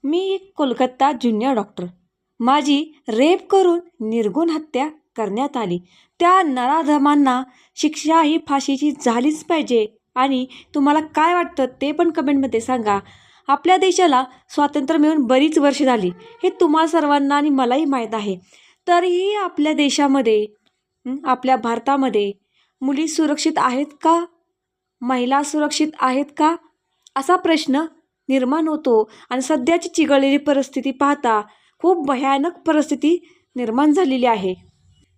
मी एक Kolkata junior doctor. माझी rape करून निर्घृण हत्या करण्यात आली. त्या नराधमांना शिक्षा ही फाशीची झालीच पाहिजे. आणि तुम्हाला काय वाटतं ते पण कमेंटमध्ये सांगा. आपल्या देशाला स्वातंत्र्य मिळून बरीच वर्षे झाली, हे तुम्हाला सर्वांना आणि मलाही माहीत आहे. तरीही आपल्या देशामध्ये आपल्या भारतामध्ये मुली सुरक्षित आहेत का? महिला सुरक्षित आहेत का? असा प्रश्न निर्माण होतो. आणि सध्याची चिघळलेली परिस्थिती पाहता खूप भयानक परिस्थिती निर्माण झालेली आहे.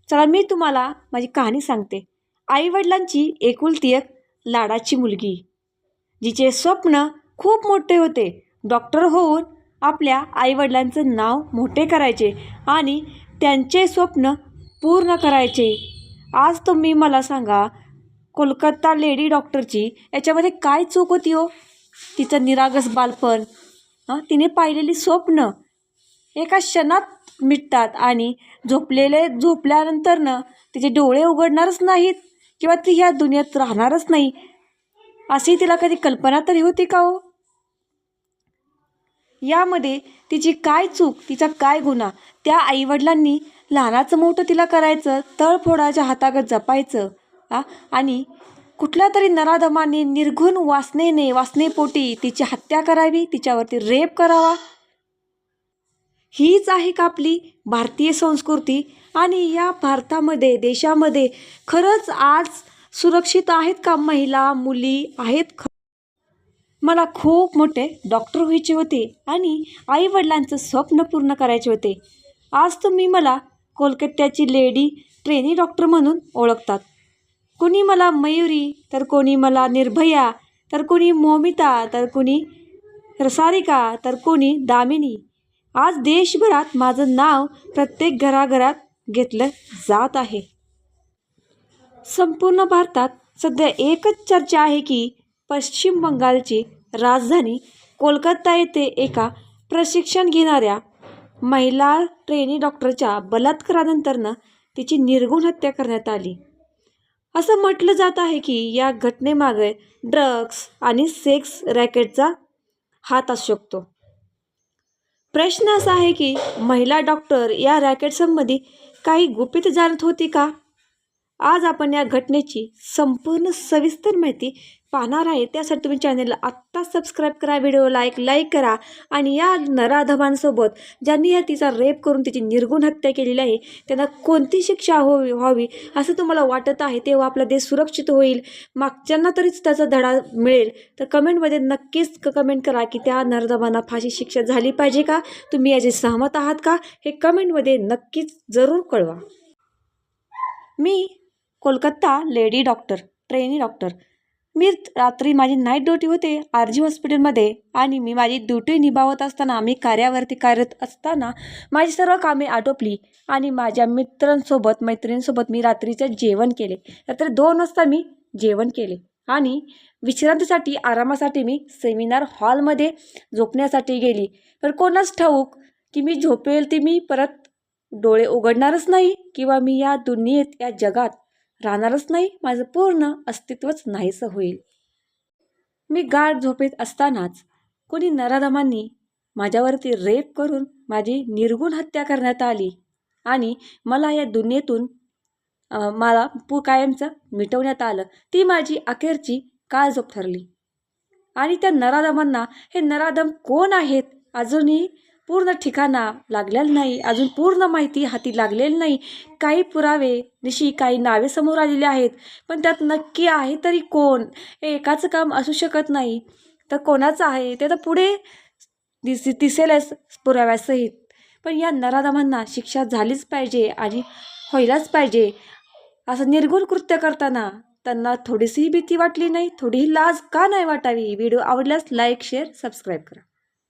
चला मी तुम्हाला माझी कहाणी सांगते. आईवडिलांची एकुलती एक लाडाची मुलगी, जिचे स्वप्न खूप मोठे होते. डॉक्टर होऊन आपल्या आईवडिलांचं नाव मोठे करायचे आणि त्यांचे स्वप्न पूर्ण करायचे. आज तुम्ही मला सांगा, कोलकाता लेडी डॉक्टरची याच्यामध्ये काय चूक होती हो? तिचं निरागस बालपण, तिने पाहिलेली स्वप्न एका क्षणात मिटतात आणि झोपल्यानंतरनं तिचे डोळे उघडणारच नाहीत किंवा ती ह्या दुनियेत राहणारच नाही, अशी तिला कधी कल्पना तरी होती का हो? यामध्ये तिची काय चूक, तिचा काय गुन्हा? त्या आईवडिलांनी लहानाचं मोठं तिला करायचं, तळफोडाच्या हातागत जपायचं आणि कुठल्या तरी नराधमाने निर्घृण वासनेपोटी तिची हत्या करावी, तिच्यावरती रेप करावा. हीच आहे का आपली भारतीय संस्कृती? आणि या भारतामध्ये, देशामध्ये खरंच आज सुरक्षित आहेत का महिला, मुली आहेत? मला खूप मोठे डॉक्टर व्हायचे होते आणि आईवडिलांचं स्वप्न पूर्ण करायचे होते. आज तुम्ही मला कोलकात्याची लेडी ट्रेनी डॉक्टर म्हणून ओळखतात. कोणी मला मयुरी, तर कोणी मला निर्भया, तर कोणी मोमिता, तर कोणी रसारिका, तर कोणी दामिनी. आज देशभरात माझं नाव प्रत्येक घराघरात घेतलं जात आहे. संपूर्ण भारतात सध्या एकच चर्चा आहे की पश्चिम बंगालची राजधानी कोलकाता येथे एका प्रशिक्षण घेणाऱ्या महिला ट्रेनी डॉक्टरच्या बलात्कारानंतरनं तिची निर्घृण हत्या करण्यात आली. असं म्हटलं जात आहे की या घटनेमागे ड्रग्स आणि सेक्स रॅकेटचा हात असू शकतो. प्रश्न असा आहे की महिला डॉक्टर या रॅकेटसंबंधी काही गुपित जाणत होती का? आज आपण या घटनेची संपूर्ण सविस्तर माहिती पाहणार आहे. त्यासाठी तुम्ही चॅनलला आत्ता सबस्क्राईब करा, व्हिडिओला लाईक करा आणि या नराधमांसोबत ज्यांनी या तिचा रेप करून तिची निर्घृण हत्या केलेली आहे त्यांना कोणती शिक्षा व्हावी असं तुम्हाला वाटत आहे, तेव्हा आपला देश सुरक्षित होईल, मागच्यांना तरीच त्याचा धडा मिळेल. तर कमेंटमध्ये नक्कीच कमेंट करा की त्या नराधमांना फाशी शिक्षा झाली पाहिजे का? तुम्ही याची सहमत आहात का? हे कमेंटमध्ये नक्कीच जरूर कळवा. मी Kolkata lady doctor, trainee doctor. मी रात्री माझी नाईट ड्युटी होते RG हॉस्पिटलमध्ये आणि मी माझी ड्युटी निभावत असताना, मी कार्यावरती कार्यरत असताना माझी सर्व कामे आटोपली आणि माझ्या मैत्रिणींसोबत मी रात्रीचं जेवण केले. रात्री 2 वाजता मी जेवण केले आणि विश्रांतीसाठी, आरामासाठी मी सेमिनार हॉलमध्ये झोपण्यासाठी गेली. पण कोणाच ठाऊक की मी झोपेल ती मी परत डोळे उघडणारच नाही किंवा मी या दुनियेत, या जगात राहणारच नाही, माझं पूर्ण अस्तित्वच नाहीसं होईल. मी गाढ झोपेत असतानाच कोणी नराधमांनी माझ्यावरती रेप करून माझी निर्घृण हत्या करण्यात आली आणि मला या दुनियेतून मला कायमचं मिटवण्यात आलं. ती माझी अखेरची काळझोप ठरली. आणि त्या नराधमांना, हे नराधम कोण आहेत अजूनही पूर्ण ठिकाणा लागलेलं नाही, अजून पूर्ण माहिती हाती लागलेली नाही. काही पुरावे काही नावे समोर आलेली आहेत, पण त्यात नक्की आहे तरी कोण? हे एकाचं काम असू शकत नाही, तर कोणाचं आहे ते तर पुढे दिसेलच पुराव्यासहित. पण या नराधमांना शिक्षा झालीच पाहिजे आणि व्हायलाच पाहिजे. असं निर्घृण कृत्य करताना त्यांना थोडीशीही भीती वाटली नाही, थोडीही लाज का नाही वाटावी? व्हिडिओ आवडल्यास लाईक, शेअर, सबस्क्राईब करा.